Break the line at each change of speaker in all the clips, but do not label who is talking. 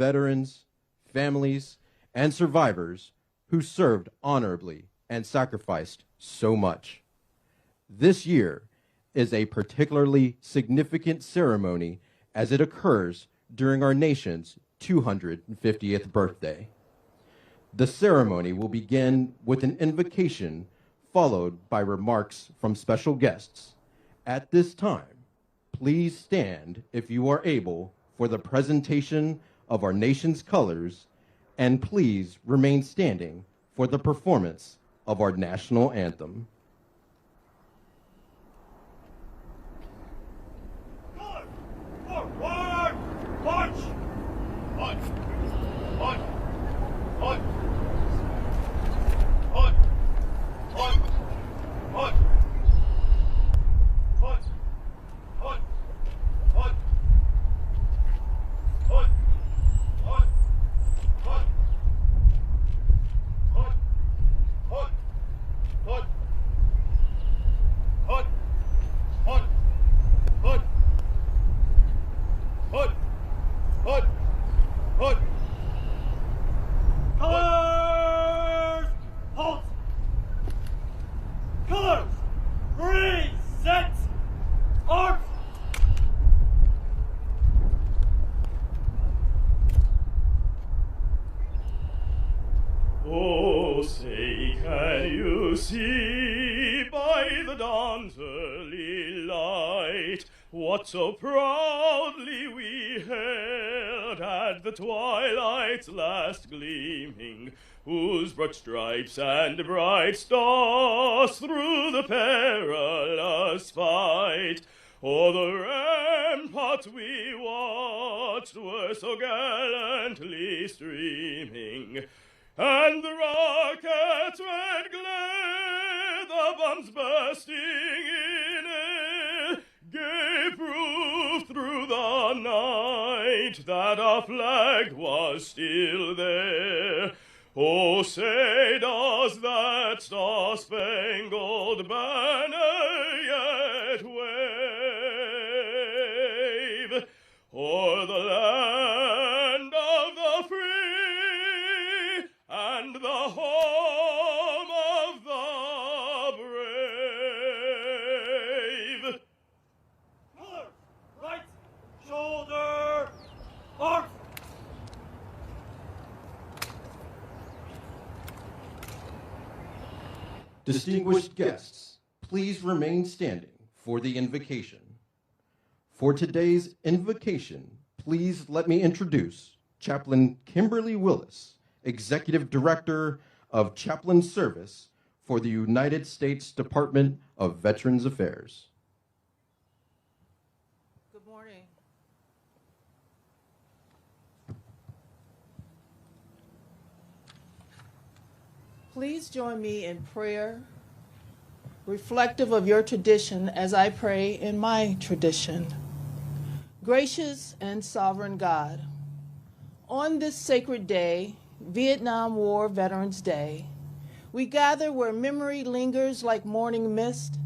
veterans, families, and survivors who served honorably and sacrificed so much. This year is a particularly significant ceremony as it occurs during our nation's 250th birthday. The ceremony will begin with an invocation followed by remarks from special guests. At this time, please stand if you are able for the presentation of our nation's colors, and please remain standing for the performance of our national anthem.
Forward! March! On! On! On! On! On! On! On! On! On! On! On! On! On! On! On! On! On! On! Hut! Hut! Hut! Colors! Halt! Colors! Reset! Arms! Oh, say, can you see by the dawn's early light what so proudly we hailed at the twilight's last gleaming, whose broad stripes and bright stars through the perilous fight o'er the ramparts we watched were so gallantly streaming, and the rocket's red glare, the bombs bursting in air, gave proof through the night that our flag was still there. Oh, say, does that star-spangled banner yet wave o'er the land of the free and the home of the brave? Colors, right shoulder, arms.
Distinguished guests, please remain standing for the invocation. For today's invocation, please let me introduce Chaplain Kimberly Willis, Executive Director of Chaplain Service for the United States Department of Veterans Affairs.
Good morning. Please join me in prayer, reflective of your tradition as I pray in my tradition. Gracious and sovereign God, on this sacred day, Vietnam War Veterans Day, we gather where memory lingers like morning mist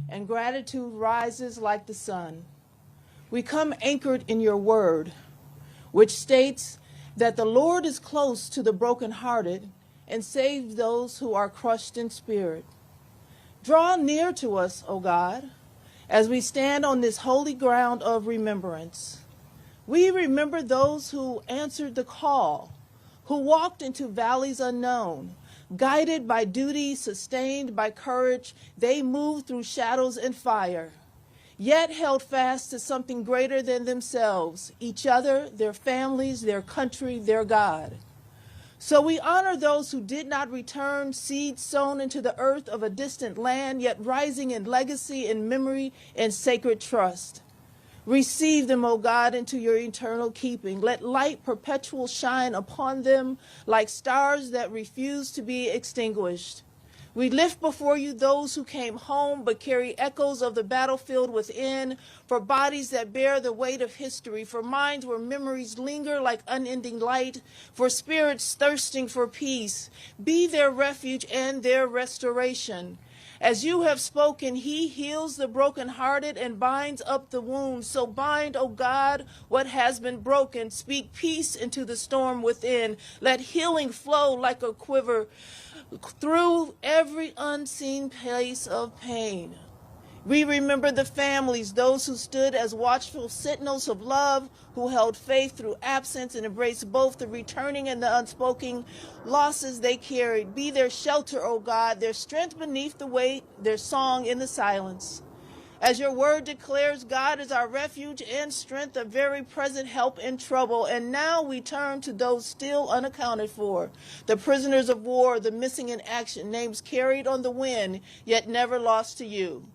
and gratitude rises like the sun. We come anchored in your word, which states that the Lord is close to the brokenhearted and saves those who are crushed in spirit. Draw near to us, O God, as we stand on this holy ground of remembrance. We remember those who answered the call, who walked into valleys unknown. Guided by duty, sustained by courage, they moved through shadows and fire, yet held fast to something greater than themselves, each other, their families, their country, their God. So we honor those who did not return, seeds sown into the earth of a distant land, yet rising in legacy, in memory, and sacred trust. Receive them, O God, into your eternal keeping. Let light perpetual shine upon them like stars that refuse to be extinguished. We lift before you those who came home but carry echoes of the battlefield within, for bodies that bear the weight of history, for minds where memories linger like unending light, for spirits thirsting for peace. Be their refuge and their restoration. As you have spoken, he heals the brokenhearted and binds up the wounds. So bind, O God, what has been broken. Speak peace into the storm within. Let healing flow like a quiver through every unseen place of pain. We remember the families, those who stood as watchful sentinels of love, who held faith through absence and embraced both the returning and the unspoken losses they carried. Be their shelter, O God, their strength beneath the weight, their song in the silence. As your word declares, God is our refuge and strength, a very present help in trouble. And now we turn to those still unaccounted for, the prisoners of war, the missing in action, names carried on the wind, yet never lost to you.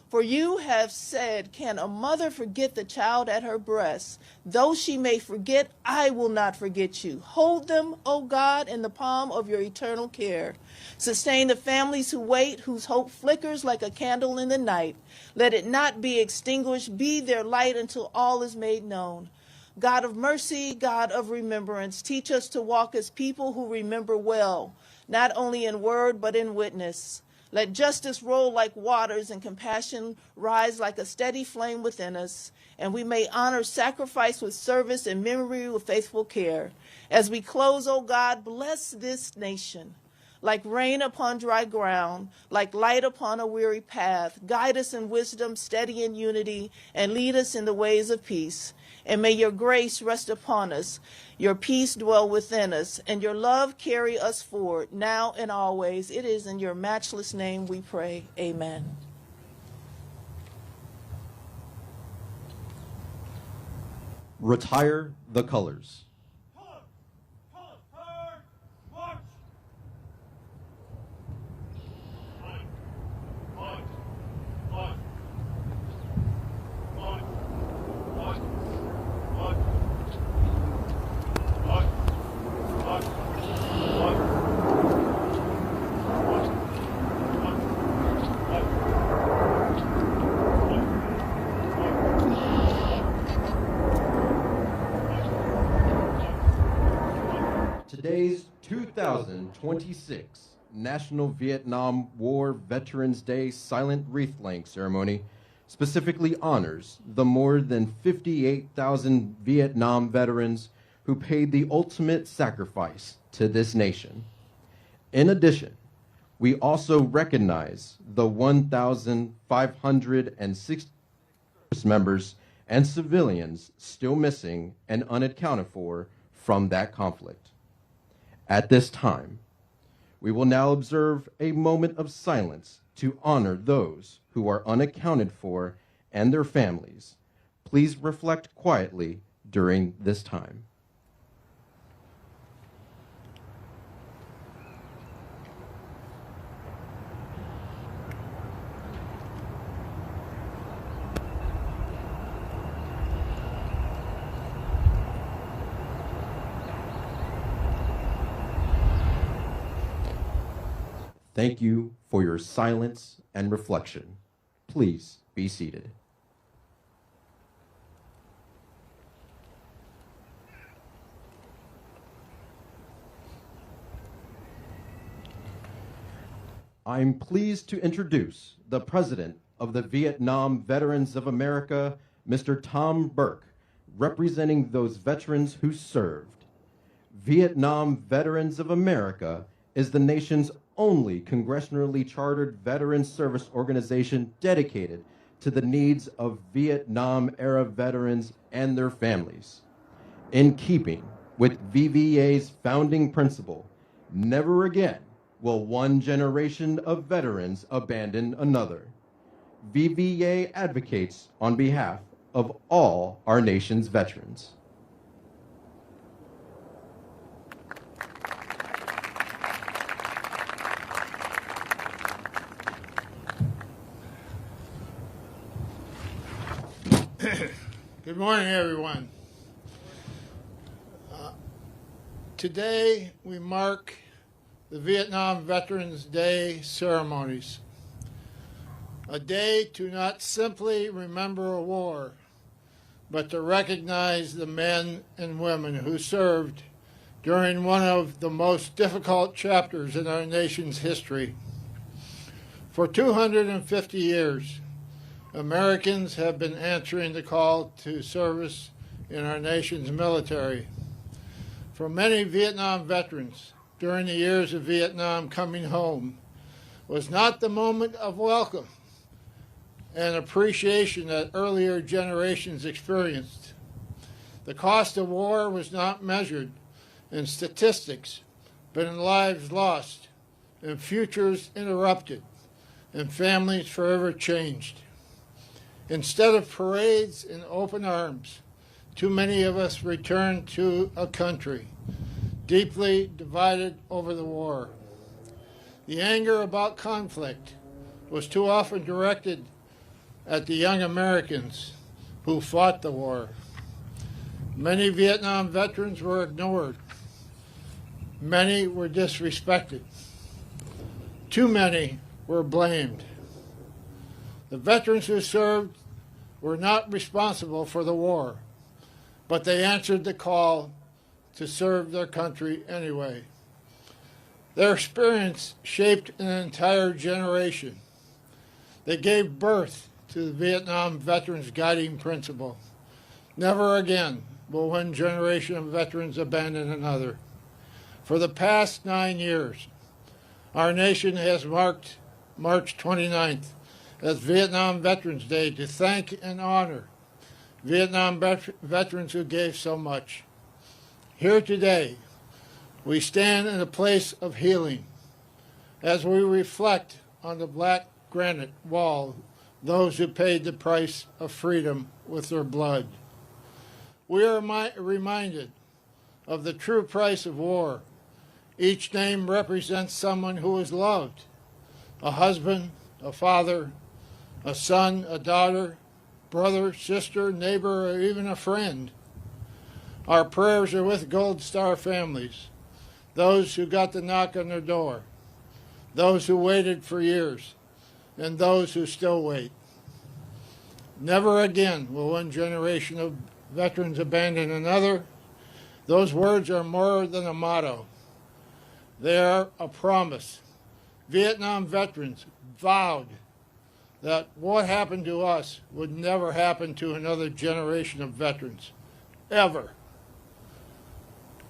For you have said, can a mother forget the child at her breast? Though she may forget, I will not forget you. Hold them, O God, in the palm of your eternal care. Sustain the families who wait, whose hope flickers like a candle in the night. Let it not be extinguished. Be their light until all is made known. God of mercy, God of remembrance, teach us to walk as people who remember well, not only in word but in witness. Let justice roll like waters and compassion rise like a steady flame within us, and we may honor sacrifice with service and memory with faithful care. As we close, O God, bless this nation. Like rain upon dry ground, like light upon a weary path, guide us in wisdom, steady in unity, and lead us in the ways of peace. And may your grace rest upon us, your peace dwell within us, and your love carry us forward, now and always. It is in your matchless name we pray. Amen.
Retire the colors. Today's 2026 National Vietnam War Veterans Day Silent Wreath Laying Ceremony specifically honors the more than 58,000 Vietnam veterans who paid the ultimate sacrifice to this nation. In addition, we also recognize the 1,560 service members and civilians still missing and unaccounted for from that conflict. At this time, we will now observe a moment of silence to honor those who are unaccounted for and their families. Please reflect quietly during this time. Thank you for your silence and reflection. Please be seated. I'm pleased to introduce the President of the Vietnam Veterans of America, Mr. Tom Burke, representing those veterans who served. Vietnam Veterans of America is the nation's only congressionally chartered veteran service organization dedicated to the needs of Vietnam-era veterans and their families. In keeping with VVA's founding principle, never again will one generation of veterans abandon another. VVA advocates on behalf of all our nation's veterans.
Good morning, everyone. Today we mark the Vietnam Veterans Day ceremonies, a day to not simply remember a war, but to recognize the men and women who served during one of the most difficult chapters in our nation's history. For 250 years, Americans have been answering the call to service in our nation's military. For many Vietnam veterans, during the years of Vietnam, coming home was not the moment of welcome and appreciation that earlier generations experienced. The cost of war was not measured in statistics, but in lives lost, in futures interrupted, and families forever changed. Instead of parades and open arms, too many of us returned to a country deeply divided over the war. The anger about conflict was too often directed at the young Americans who fought the war. Many Vietnam veterans were ignored. Many were disrespected. Too many were blamed. The veterans who served were not responsible for the war, but they answered the call to serve their country anyway. Their experience shaped an entire generation. They gave birth to the Vietnam veterans' guiding principle. Never again will one generation of veterans abandon another. For the past 9 years, our nation has marked March 29th as Vietnam Veterans Day to thank and honor Vietnam veterans who gave so much. Here today, we stand in a place of healing as we reflect on the black granite wall those who paid the price of freedom with their blood. We are reminded of the true price of war. Each name represents someone who was loved, a husband, a father, a son, a daughter, brother, sister, neighbor, or even a friend. Our prayers are with Gold Star families, those who got the knock on their door, those who waited for years, and those who still wait. Never again will one generation of veterans abandon another. Those words are more than a motto. They are a promise. Vietnam veterans vowed that what happened to us would never happen to another generation of veterans, ever.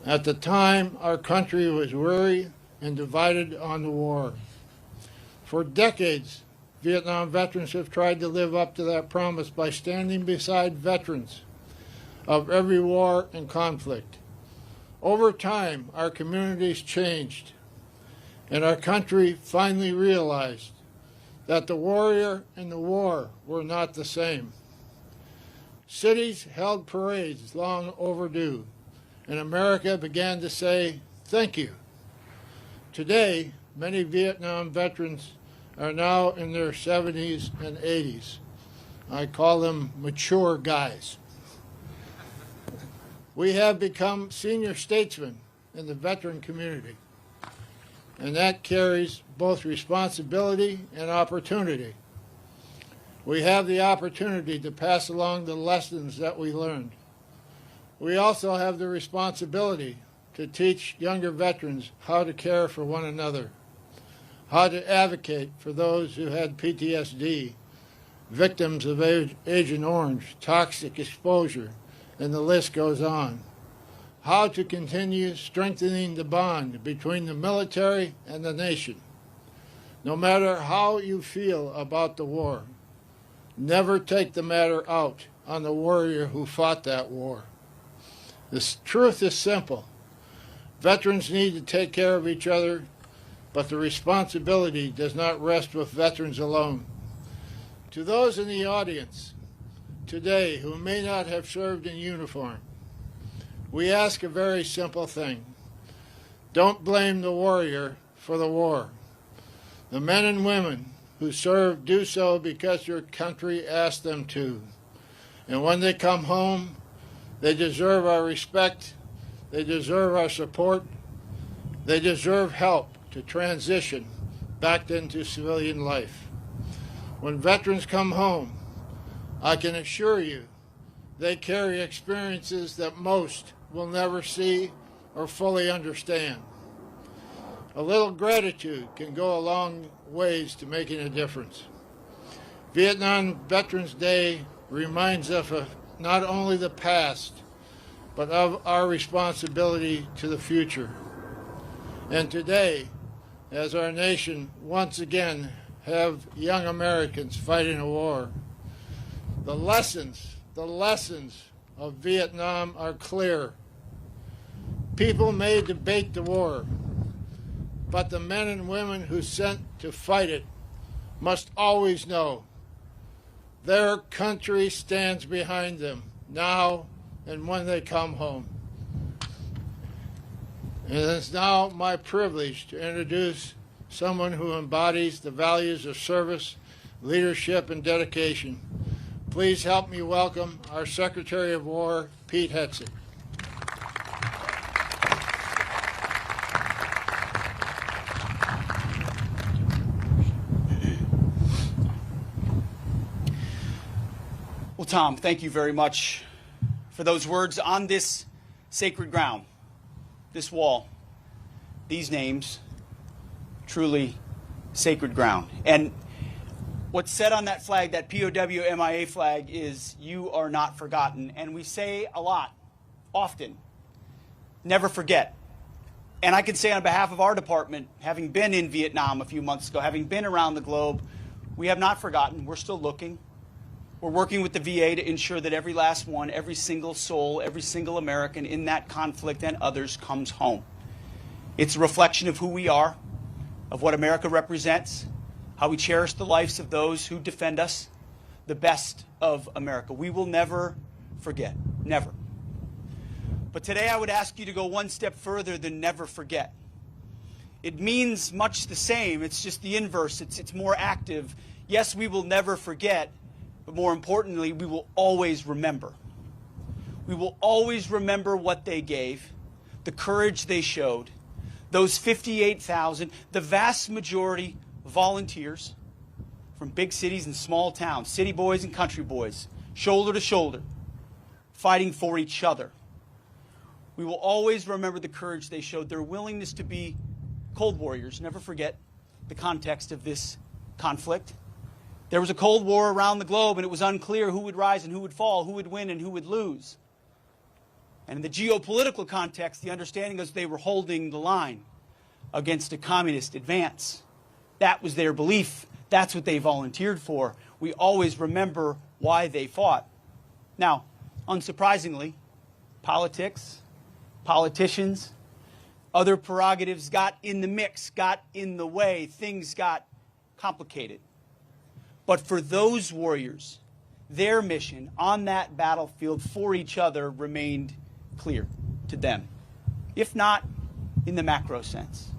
At the time, our country was weary and divided on the war. For decades, Vietnam veterans have tried to live up to that promise by standing beside veterans of every war and conflict. Over time, our communities changed, and our country finally realized that the warrior and the war were not the same. Cities held parades long overdue, and America began to say, thank you. Today, many Vietnam veterans are now in their 70s and 80s. I call them mature guys. We have become senior statesmen in the veteran community, and that carries both responsibility and opportunity. We have the opportunity to pass along the lessons that we learned. We also have the responsibility to teach younger veterans how to care for one another, how to advocate for those who had PTSD, victims of Agent Orange, toxic exposure, and the list goes on. How to continue strengthening the bond between the military and the nation. No matter how you feel about the war, never take the matter out on the warrior who fought that war. The truth is simple. Veterans need to take care of each other, but the responsibility does not rest with veterans alone. To those in the audience today who may not have served in uniform, we ask a very simple thing. Don't blame the warrior for the war. The men and women who serve do so because your country asked them to. And when they come home, they deserve our respect, they deserve our support, they deserve help to transition back into civilian life. When veterans come home, I can assure you they carry experiences that most will never see or fully understand. A little gratitude can go a long ways to making a difference. Vietnam Veterans Day reminds us of not only the past, but of our responsibility to the future. And today, as our nation once again have young Americans fighting a war, the lessons of Vietnam are clear. People may debate the war, but the men and women who sent to fight it must always know their country stands behind them now and when they come home. And it's now my privilege to introduce someone who embodies the values of service, leadership, and dedication. Please help me welcome our Secretary of War, Pete Hegseth.
Well, Tom, thank you very much for those words on this sacred ground, this wall, these names, truly sacred ground. And what's said on that flag, that POW MIA flag, is "You are not forgotten." And we say a lot, often, never forget. And I can say on behalf of our department, having been in Vietnam a few months ago, having been around the globe, we have not forgotten. We're still looking. We're working with the VA to ensure that every last one, every single soul, every single American in that conflict and others comes home. It's a reflection of who we are, of what America represents, how we cherish the lives of those who defend us, the best of America. We will never forget, never. But today I would ask you to go one step further than never forget. It means much the same. It's just the inverse. It's more active. Yes, we will never forget, but more importantly, we will always remember. We will always remember what they gave, the courage they showed, those 58,000, the vast majority volunteers from big cities and small towns, city boys and country boys, shoulder to shoulder, fighting for each other. We will always remember the courage they showed, their willingness to be Cold Warriors. Never forget the context of this conflict. There was a Cold War around the globe, and it was unclear who would rise and who would fall, who would win and who would lose. And in the geopolitical context, the understanding was they were holding the line against a communist advance. That was their belief. That's what they volunteered for. We always remember why they fought. Now, unsurprisingly, politics, politicians, other prerogatives got in the mix, got in the way. Things got complicated. But for those warriors, their mission on that battlefield for each other remained clear to them, if not in the macro sense.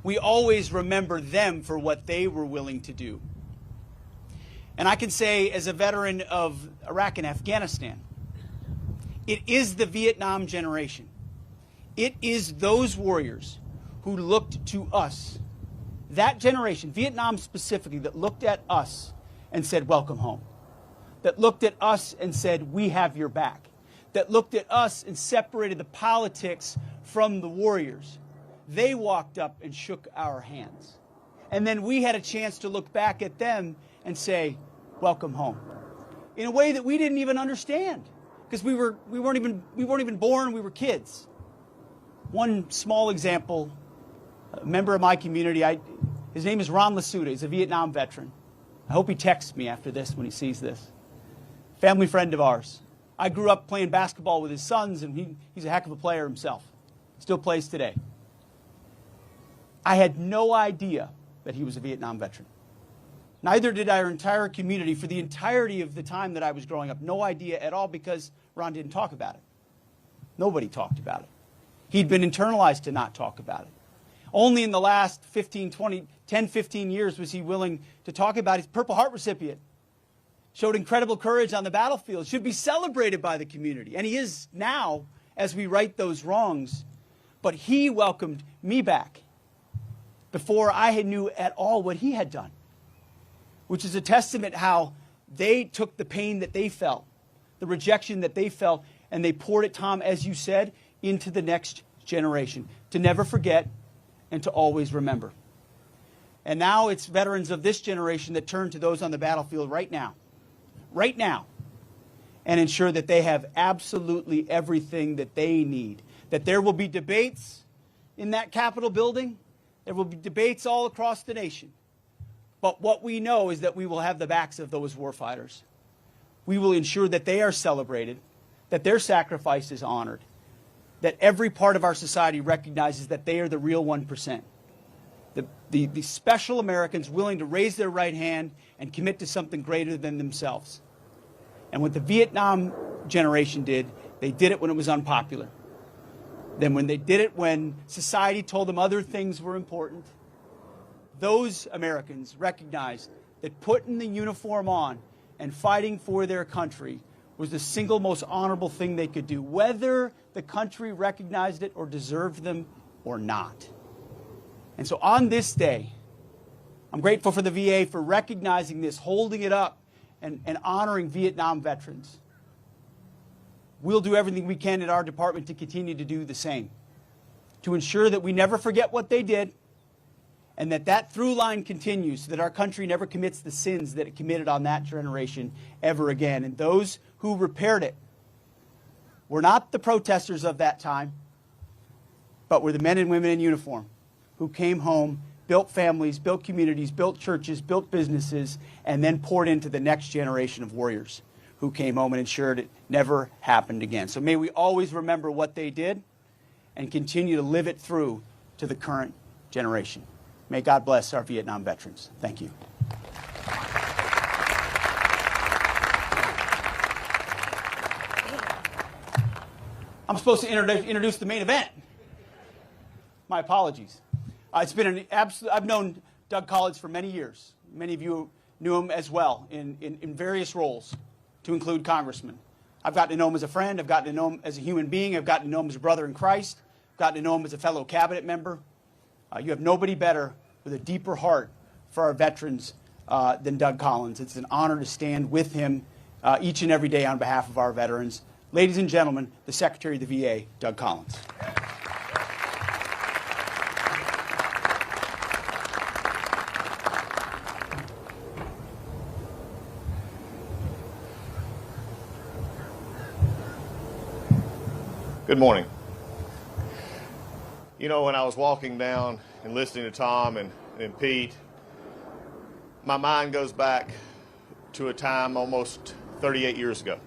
We always remember them for what they were willing to do. And I can say, as a veteran of Iraq and Afghanistan, it is the Vietnam generation. It is those warriors who looked to us, that generation, Vietnam specifically, that looked at us and said, welcome home. That looked at us and said, we have your back. That looked at us and separated the politics from the warriors. They walked up and shook our hands. And then we had a chance to look back at them and say, welcome home. In a way that we didn't even understand, because we weren't even born, we were kids. One small example, a member of my community, his name is Ron Lasuda. He's a Vietnam veteran. I hope he texts me after this when he sees this. Family friend of ours. I grew up playing basketball with his sons, and he's a heck of a player himself. Still plays today. I had no idea that he was a Vietnam veteran. Neither did our entire community for the entirety of the time that I was growing up. No idea at all, because Ron didn't talk about it. Nobody talked about it. He'd been internalized to not talk about it. Only in the last 10, 15 years was he willing to talk about it. He's a Purple Heart recipient. Showed incredible courage on the battlefield. Should be celebrated by the community. And he is now, as we right those wrongs. But he welcomed me back before I knew at all what he had done, which is a testament how they took the pain that they felt, the rejection that they felt, and they poured it, Tom, as you said, into the next generation. To never forget and to always remember. And now it's veterans of this generation that turn to those on the battlefield right now, and ensure that they have absolutely everything that they need. That there will be debates in that Capitol building. There will be debates all across the nation. But what we know is that we will have the backs of those warfighters. We will ensure that they are celebrated, that their sacrifice is honored, that every part of our society recognizes that they are the real 1%. The special Americans willing to raise their right hand and commit to something greater than themselves. And what the Vietnam generation did, they did it when it was unpopular. Then when they did it when society told them other things were important, those Americans recognized that putting the uniform on and fighting for their country was the single most honorable thing they could do, whether the country recognized it or deserved them or not. And so on this day, I'm grateful for the VA for recognizing this, holding it up, and honoring Vietnam veterans. We'll do everything we can in our department to continue to do the same, to ensure that we never forget what they did, and that through line continues so that our country never commits the sins that it committed on that generation ever again. And those who repaired it were not the protesters of that time, but were the men and women in uniform who came home, built families, built communities, built churches, built businesses, and then poured into the next generation of warriors who came home and ensured it never happened again. So may we always remember what they did and continue to live it through to the current generation. May God bless our Vietnam veterans. Thank you. I'm supposed to introduce the main event. My apologies. It's been an absolute. I've known Doug Collins for many years. Many of you knew him as well in various roles, to include congressman. I've gotten to know him as a friend. I've gotten to know him as a human being. I've gotten to know him as a brother in Christ. I've gotten to know him as a fellow cabinet member. You have nobody better with a deeper heart for our veterans than Doug Collins. It's an honor to stand with him each and every day on behalf of our veterans. Ladies and gentlemen, the Secretary of the VA, Doug Collins.
Good morning. You know, when I was walking down and listening to Tom and Pete, my mind goes back to a time almost 38 years ago.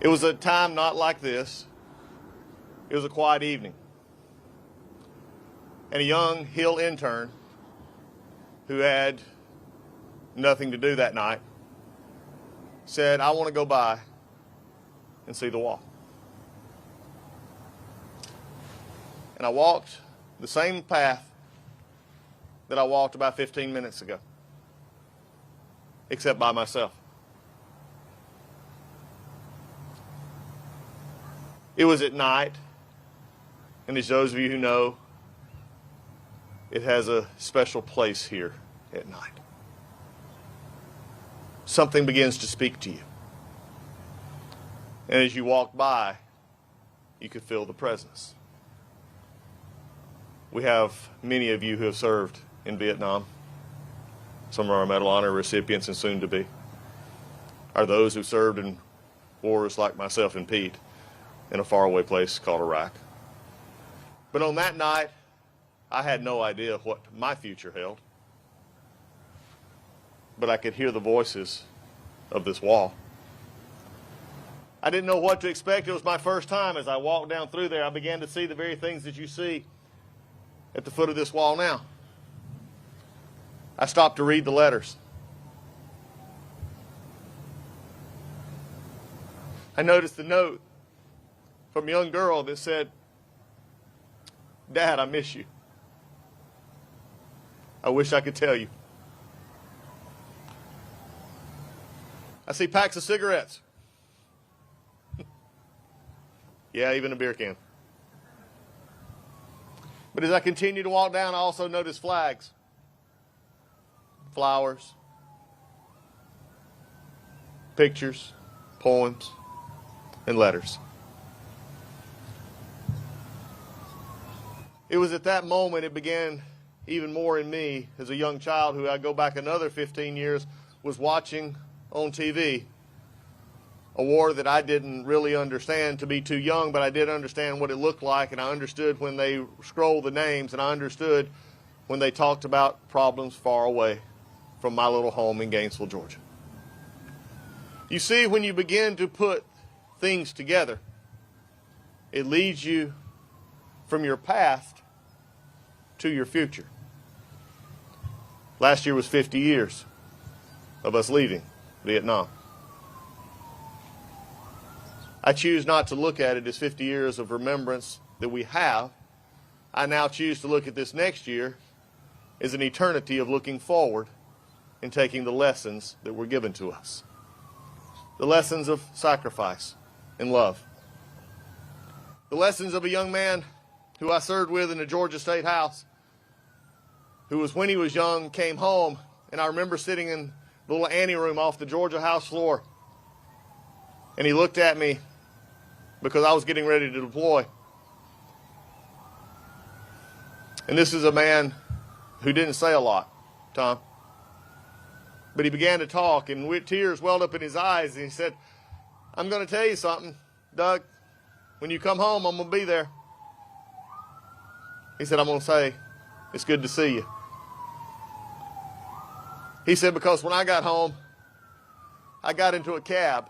It was a time not like this. It was a quiet evening. And a young Hill intern who had nothing to do that night said, I want to go by and see the wall. And I walked the same path that I walked about 15 minutes ago, except by myself. It was at night, and as those of you who know, it has a special place here at night. Something begins to speak to you. And as you walk by, you could feel the presence. We have many of you who have served in Vietnam. Some of our Medal of Honor recipients and soon to be are those who served in wars like myself and Pete in a faraway place called Iraq. But on that night, I had no idea what my future held. But I could hear the voices of this wall. I didn't know what to expect. It was my first time. As I walked down through there, I began to see the very things that you see at the foot of this wall now. I stopped to read the letters. I noticed the note from a young girl that said, Dad, I miss you. I wish I could tell you. I see packs of cigarettes. Yeah, even a beer can. But as I continue to walk down, I also notice flags, flowers, pictures, poems, and letters. It was at that moment it began even more in me as a young child who I go back another 15 years was watching on TV a war that I didn't really understand to be too young, but I did understand what it looked like, and I understood when they scrolled the names, and I understood when they talked about problems far away from my little home in Gainesville, Georgia. You see, when you begin to put things together, it leads you from your past to your future. Last year was 50 years of us leaving Vietnam. I choose not to look at it as 50 years of remembrance that we have. I now choose to look at this next year as an eternity of looking forward and taking the lessons that were given to us. The lessons of sacrifice and love. The lessons of a young man who I served with in the Georgia State House, who was, when he was young, came home, and I remember sitting in the little anteroom off the Georgia House floor, and he looked at me because I was getting ready to deploy. And this is a man who didn't say a lot, Tom. But he began to talk, and with tears welled up in his eyes, and he said, I'm going to tell you something, Doug. When you come home, I'm going to be there. He said, I'm going to say, it's good to see you. He said, because when I got home, I got into a cab,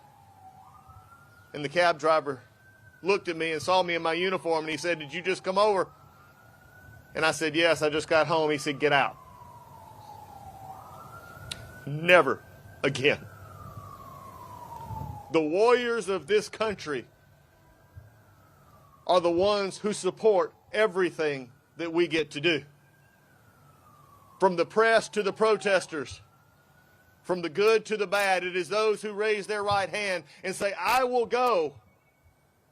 and the cab driver looked at me and saw me in my uniform, and he said, did you just come over? And I said, yes, I just got home. He said, get out. Never again. The warriors of this country are the ones who support everything that we get to do. From the press to the protesters, from the good to the bad, it is those who raise their right hand and say, I will go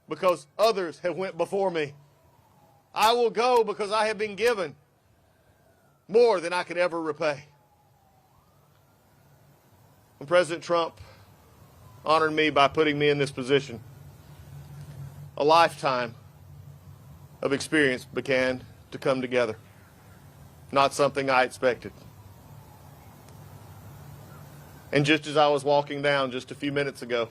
because others have went before me. I will go because I have been given more than I could ever repay. When President Trump honored me by putting me in this position, a lifetime of experience began to come together. Not something I expected. And just as I was walking down just a few minutes ago,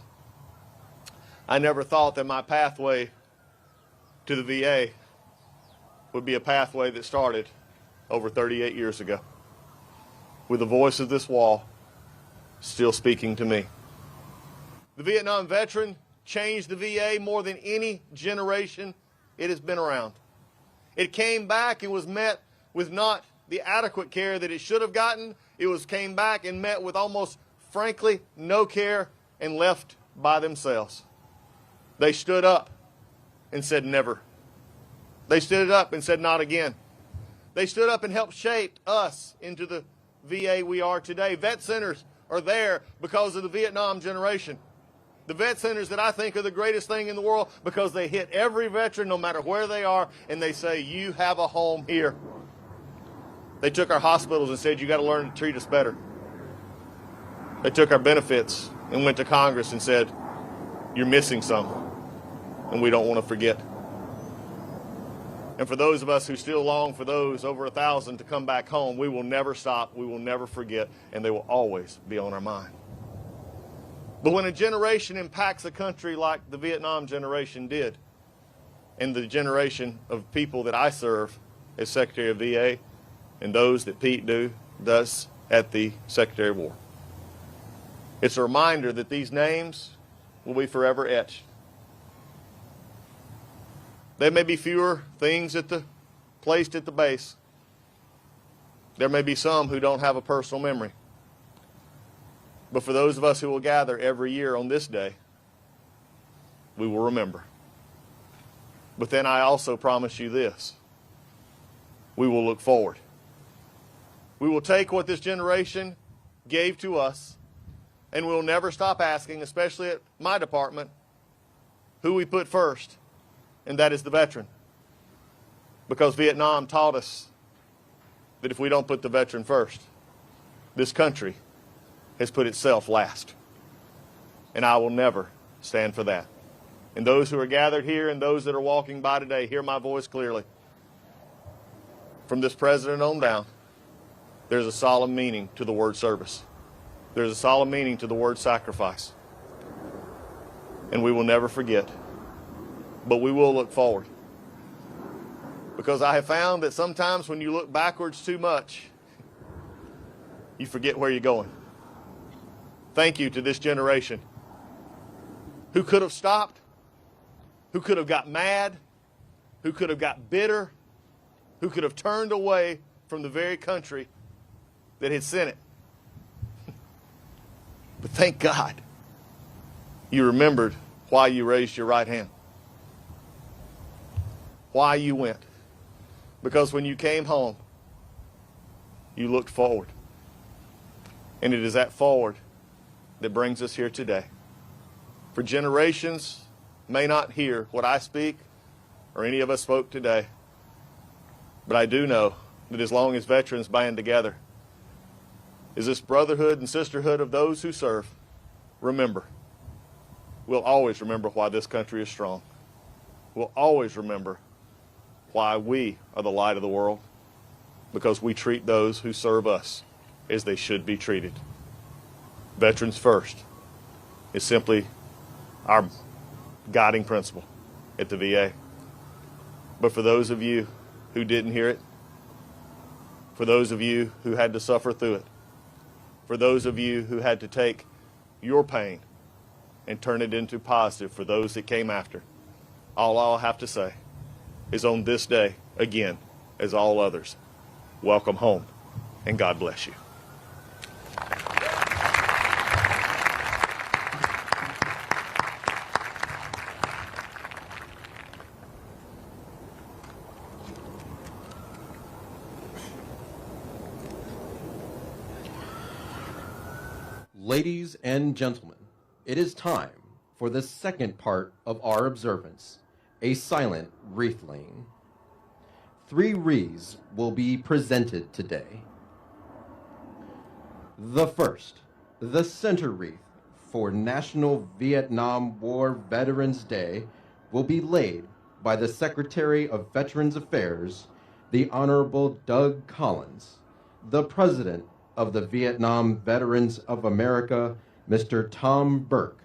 I never thought that my pathway to the VA would be a pathway that started over 38 years ago, with the voice of this wall still speaking to me. The Vietnam veteran changed the VA more than any generation it has been around. It came back and was met with not the adequate care that it should have gotten. It came back and met with almost, frankly, no care and left by themselves. They stood up and said never. They stood up and said not again. They stood up and helped shape us into the VA we are today. Vet centers are there because of the Vietnam generation. The vet centers that I think are the greatest thing in the world because they hit every veteran no matter where they are, and they say, you have a home here. They took our hospitals and said, you got to learn to treat us better. They took our benefits and went to Congress and said, you're missing some, and we don't want to forget. And for those of us who still long for those over 1,000 to come back home, we will never stop, we will never forget, and they will always be on our mind. But when a generation impacts a country like the Vietnam generation did, and the generation of people that I serve as Secretary of VA, and those that Pete does at the Secretary of War, it's a reminder that these names will be forever etched. There may be fewer things placed at the base. There may be some who don't have a personal memory. But for those of us who will gather every year on this day, we will remember. But then I also promise you this. We will look forward. We will take what this generation gave to us, and we'll never stop asking, especially at my department, who we put first, and that is the veteran. Because Vietnam taught us that if we don't put the veteran first, this country has put itself last. And I will never stand for that. And those who are gathered here and those that are walking by today, hear my voice clearly. from this president on down, there's a solemn meaning to the word service. There's a solemn meaning to the word sacrifice. And we will never forget, but we will look forward. Because I have found that sometimes when you look backwards too much, you forget where you're going. Thank you to this generation who could have stopped, who could have got mad, who could have got bitter, who could have turned away from the very country that had sent it. But thank God you remembered why you raised your right hand, why you went. Because when you came home, you looked forward. And it is that forward that brings us here today. For generations may not hear what I speak or any of us spoke today, but I do know that as long as veterans band together, is this brotherhood and sisterhood of those who serve, remember, we'll always remember why this country is strong. We'll always remember why we are the light of the world, because we treat those who serve us as they should be treated. Veterans first is simply our guiding principle at the VA. But for those of you who didn't hear it, for those of you who had to suffer through it, for those of you who had to take your pain and turn it into positive for those that came after, all I'll have to say is on this day, again, as all others, welcome home, and God bless you.
Ladies and gentlemen, it is time for the second part of our observance, a silent wreath laying. 3 wreaths will be presented today. The first, the center wreath for National Vietnam War Veterans Day, will be laid by the Secretary of Veterans Affairs, the Honorable Doug Collins, the President of the Vietnam Veterans of America, Mr. Tom Burke,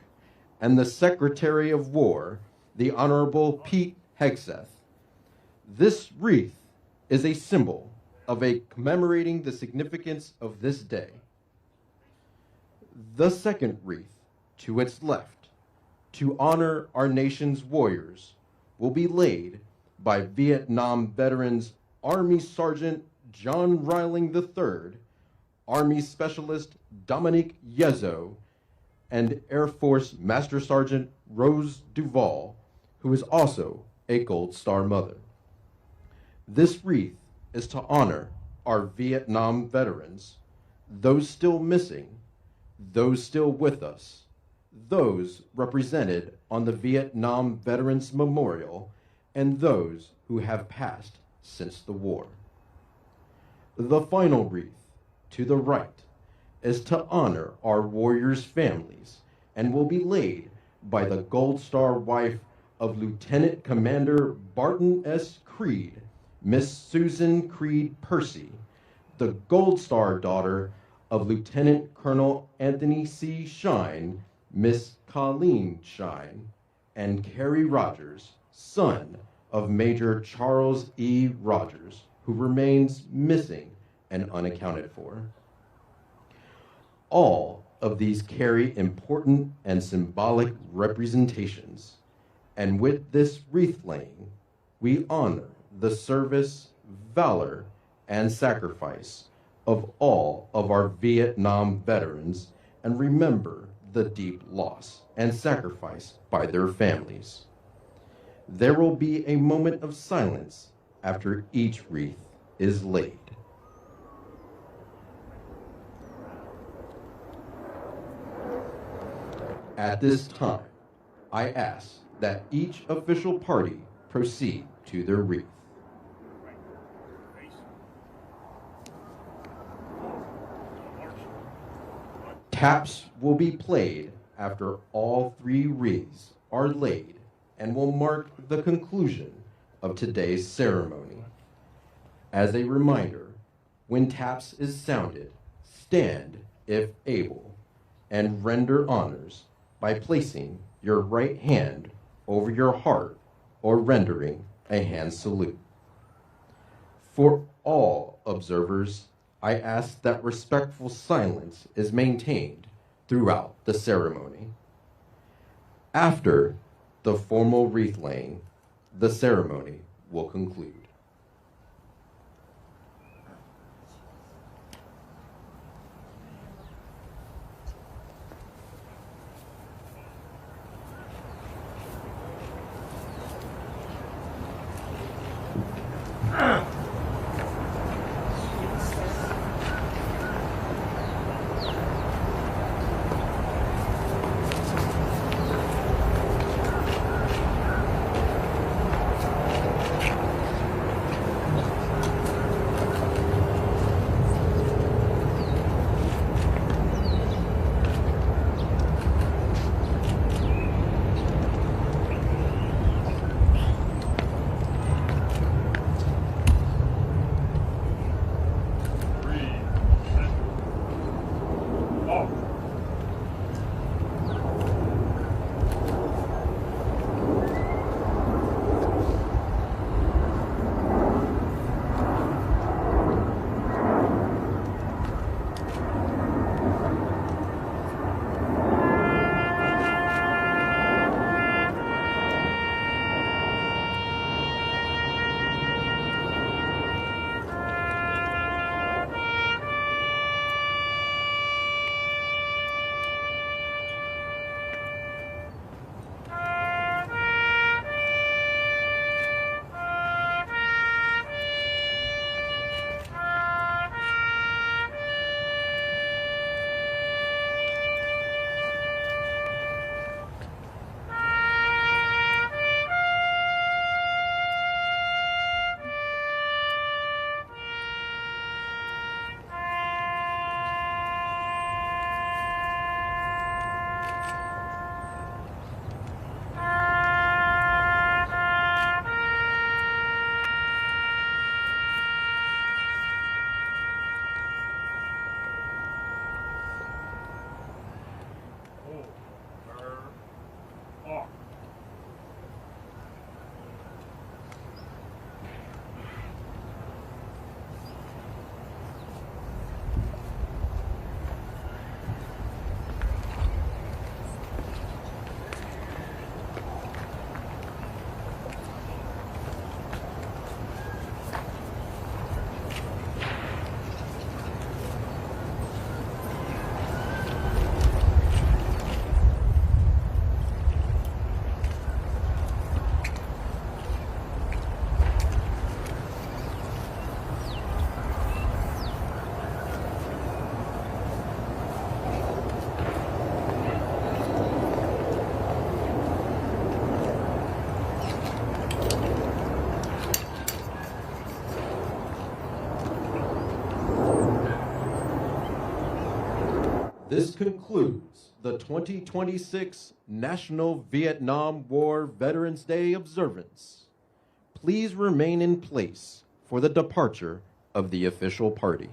and the Secretary of War, the Honorable Pete Hegseth. This wreath is a symbol of commemorating the significance of this day. The second wreath, to its left, to honor our nation's warriors, will be laid by Vietnam veterans Army Sergeant John Riling III, Army Specialist Dominique Yezo, and Air Force Master Sergeant Rose Duvall, who is also a Gold Star mother. This wreath is to honor our Vietnam veterans, those still missing, those still with us, those represented on the Vietnam Veterans Memorial, and those who have passed since the war. The final wreath, to the right, is to honor our warriors' families and will be laid by the Gold Star wife of Lieutenant Commander Barton S. Creed, Miss Susan Creed Percy, the Gold Star daughter of Lieutenant Colonel Anthony C. Shine, Miss Colleen Shine, and Carrie Rogers, son of Major Charles E. Rogers, who remains missing and unaccounted for. All of these carry important and symbolic representations, and with this wreath laying, we honor the service, valor, and sacrifice of all of our Vietnam veterans and remember the deep loss and sacrifice by their families. There will be a moment of silence after each wreath is laid. At this time, I ask that each official party proceed to their wreath. Taps will be played after all 3 wreaths are laid and will mark the conclusion of today's ceremony. As a reminder, when taps is sounded, stand if able, and render honors by placing your right hand over your heart or rendering a hand salute. For all observers, I ask that respectful silence is maintained throughout the ceremony. After the formal wreath laying, the ceremony will conclude. This concludes the 2026 National Vietnam War Veterans Day observance. Please remain in place for the departure of the official party.